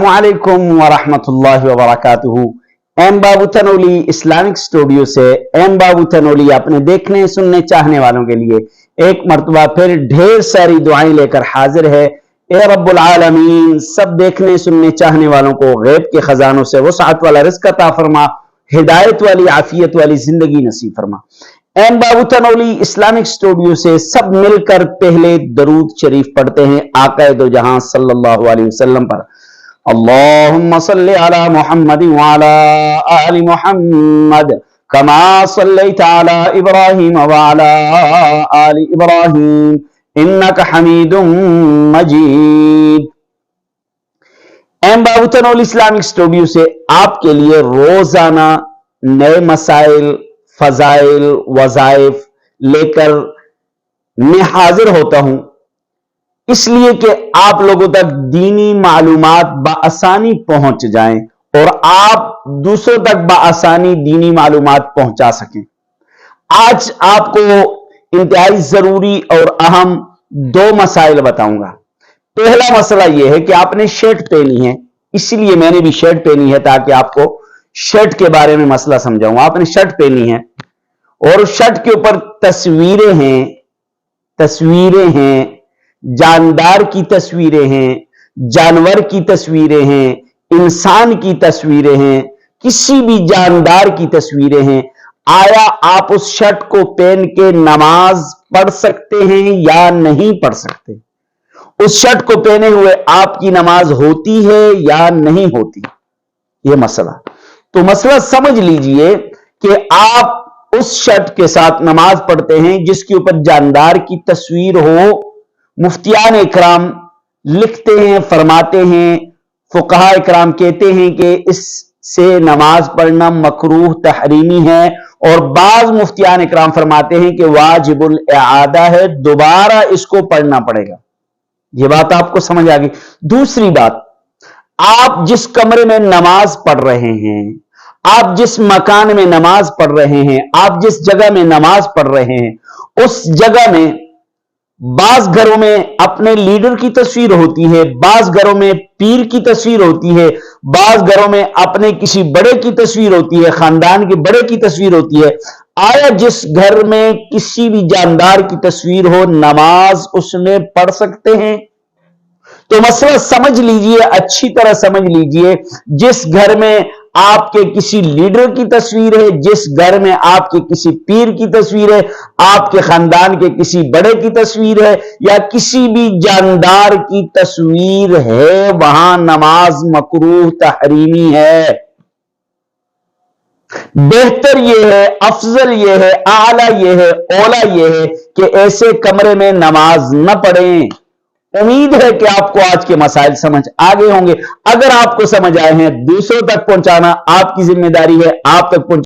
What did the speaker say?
वालेकुम वरहमतुल्लाहि वबरकातुहू। एम बाबू Tanoli Islamic studio से एम बाबू तनोली अपने देखने सुनने चाहने वालों के लिए एक मर्तबा फिर ढेर सारी दुआएं लेकर हाजिर है। ए रब्बुल आलमीन, सब देखने सुनने चाहने वालों को गैब के खजानों से वसाअत वाला रिज़्क़ अता फरमा, हिदायत वाली आफियत वाली जिंदगी नसीब फरमा। एम बाबू तनोली इस्लामिक स्टूडियो से सब मिलकर पहले दरूद शरीफ पढ़ते हैं आक़ाए दो जहां सल्लल्लाहु अलैहि वसल्लम पर। अल्लाहुम्मा सल्लि अला मुहम्मद व अला आलि मुहम्मद कमा सल्लैता अला इब्राहीम व अला आलि इब्राहीम इन्नका हमीदुम मजीद। एम बाबू तनोली इस्लामिक स्टूडियो से आपके लिए रोजाना नए मसाइल, फजाइल, वज़ाइफ लेकर मैं हाजिर होता हूं, इसलिए कि आप लोगों तक दीनी मालूमात बआसानी पहुंच जाएं और आप दूसरों तक बआसानी दीनी मालूमात पहुंचा सकें। आज आपको इंतहाई जरूरी और अहम दो मसाइल बताऊंगा। पहला मसला यह है कि आपने शर्ट पहनी है, इसलिए मैंने भी शर्ट पहनी है ताकि आपको शर्ट के बारे में मसला समझाऊं। आपने शर्ट पहनी है और शर्ट के ऊपर तस्वीरें हैं, जानदार की तस्वीरें हैं, जानवर की तस्वीरें हैं, इंसान की तस्वीरें हैं, किसी भी जानदार की तस्वीरें हैं। आया आप उस शर्ट को पहन के नमाज पढ़ सकते हैं या नहीं पढ़ सकते? उस शर्ट को पहने हुए आपकी नमाज होती है या नहीं होती? यह मसला। तो मसला समझ लीजिए कि आप उस शर्ट के साथ नमाज पढ़ते हैं जिसके ऊपर जानदार की तस्वीर हो। मुफ्तियान इकराम लिखते हैं, फरमाते हैं, फुकहा इकराम कहते हैं कि इससे नमाज पढ़ना मकरूह तहरीमी है, और बाज मुफ्तियान इकराम फरमाते हैं कि वाजिबुल इआदा है, दोबारा इसको पढ़ना पड़ेगा। यह बात आपको समझ आ गई। दूसरी बात, आप जिस कमरे में नमाज पढ़ रहे हैं, आप जिस मकान में नमाज पढ़ रहे हैं, आप जिस जगह में नमाज पढ़ रहे हैं, उस जगह में बाज घरों में अपने लीडर की तस्वीर होती है, बाज घरों में पीर की तस्वीर होती है, बाज घरों में अपने किसी बड़े की तस्वीर होती है, खानदान के बड़े की तस्वीर होती है। आया जिस घर में किसी भी जानदार की तस्वीर हो, नमाज उसमें पढ़ सकते हैं? तो मसला समझ लीजिए, अच्छी तरह समझ लीजिए। जिस घर में आपके किसी लीडर की तस्वीर है, जिस घर में आपके किसी पीर की तस्वीर है, आपके खानदान के किसी बड़े की तस्वीर है, या किसी भी जानदार की तस्वीर है, वहां नमाज मकरूह तहरीमी है। बेहतर यह है, अफजल यह है, आला यह है, औला यह है कि ऐसे कमरे में नमाज न पढ़ें। उम्मीद है कि आपको आज के मसाइल समझ आ गए होंगे। अगर आपको समझ आए हैं, दूसरों तक पहुंचाना आपकी जिम्मेदारी है। आप तक पहुंचा